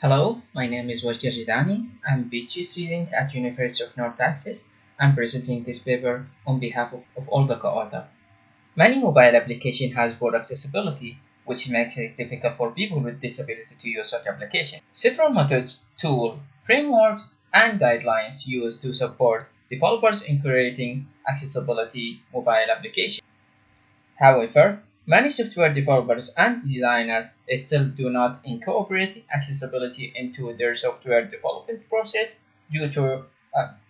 Hello, my name is Wajdi Aljedaani. I'm a PhD student at University of North Texas. I'm presenting this paper on behalf of all the co-authors. Many mobile application has poor accessibility, which makes it difficult for people with disability to use such application. Several methods, tools, frameworks, and guidelines used to support developers in creating accessibility mobile applications. However, many software developers and designers still do not incorporate accessibility into their software development process due to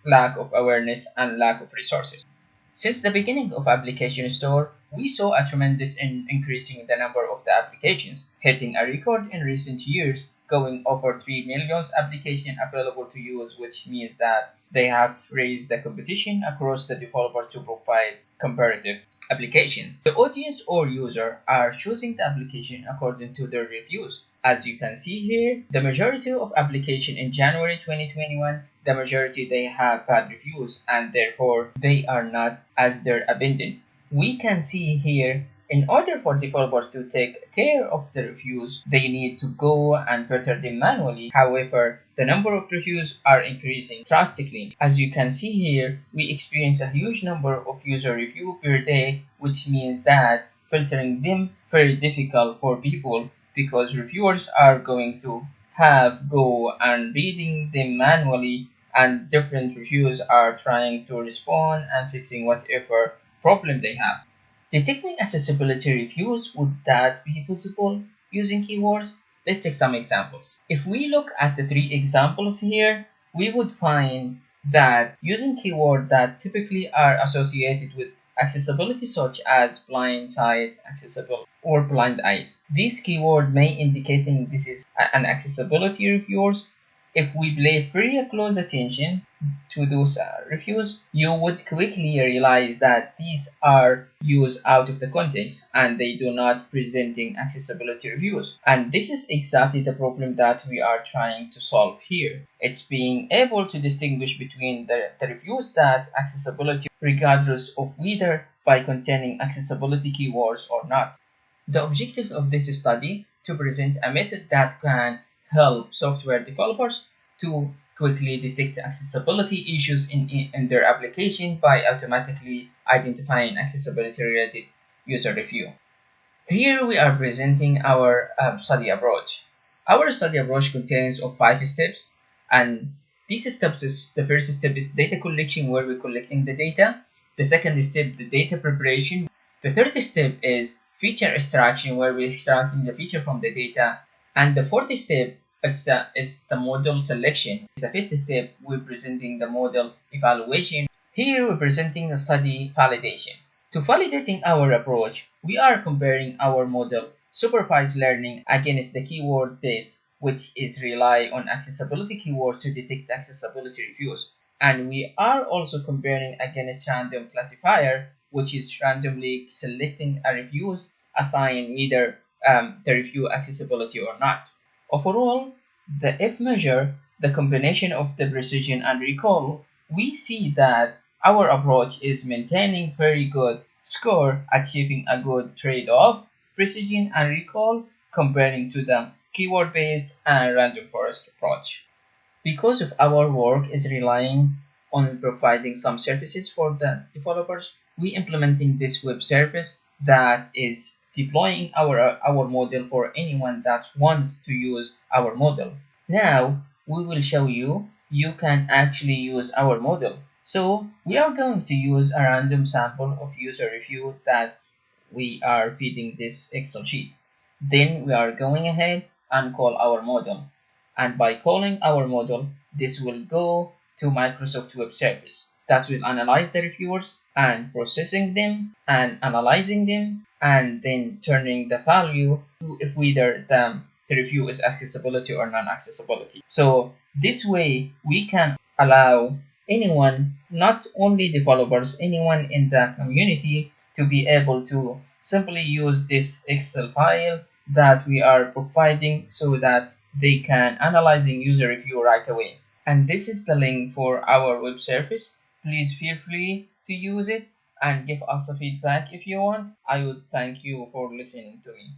lack of awareness and lack of resources. Since the beginning of Application Store, we saw a tremendous increase in the number of the applications, hitting a record in recent years, going over 3 million applications available to use, which means that they have raised the competition across the developers to provide comparative application. The audience or user are choosing the application according to their reviews. As you can see here, the majority of application in January 2021, the majority they have bad reviews and therefore they are not as they're abandoned. We can see here, in order for developers to take care of the reviews, they need to go and filter them manually. However, the number of reviews are increasing drastically. As you can see here, we experience a huge number of user reviews per day, which means that filtering them very difficult for people because reviewers are going to go and reading them manually, and different reviews are trying to respond and fixing whatever problem they have. Detecting accessibility reviews, would that be possible using keywords? Let's take some examples. If we look at the 3 examples here, we would find that using keywords that typically are associated with accessibility, such as blind sight accessible or blind eyes. These keywords may indicating this is an accessibility reviews. If we pay very close attention to those reviews, you would quickly realize that these are used out of the context and they do not presenting accessibility reviews. And this is exactly the problem that we are trying to solve here. It's being able to distinguish between the reviews that accessibility regardless of whether by containing accessibility keywords or not. The objective of this study to present a method that can help software developers to quickly detect accessibility issues in their application by automatically identifying accessibility related user review. Here we are presenting our study approach. Our study approach contains of 5 steps, and these steps is the first step is data collection, where we're collecting the data. The second step, the data preparation. The third step is feature extraction, where we're extracting the feature from the data. And the fourth step is the model selection. The fifth step, we're presenting the model evaluation. Here we're presenting the study validation. To validating our approach, we are comparing our model supervised learning against the keyword based, which is rely on accessibility keywords to detect accessibility reviews. And we are also comparing against random classifier, which is randomly selecting a reviews, assign either the review accessibility or not. Overall, the F measure, the combination of the precision and recall, we see that our approach is maintaining very good score, achieving a good trade-off, precision and recall, comparing to the keyword-based and random forest approach. Because of our work is relying on providing some services for the developers, we implementing this web service that is deploying our model for anyone that wants to use our model. Now we will show you can actually use our model. So we are going to use a random sample of user review that we are feeding this Excel sheet. Then we are going ahead and call our model. And by calling our model, this will go to Microsoft Web Service. That will analyze the reviewers and processing them and analyzing them and then turning the value to if whether the review is accessibility or non-accessibility. So this way we can allow anyone, not only developers, anyone in the community to be able to simply use this Excel file that we are providing so that they can analyzing user review right away. And this is the link for our web service. Please feel free to use it and give us a feedback if you want. I would thank you for listening to me.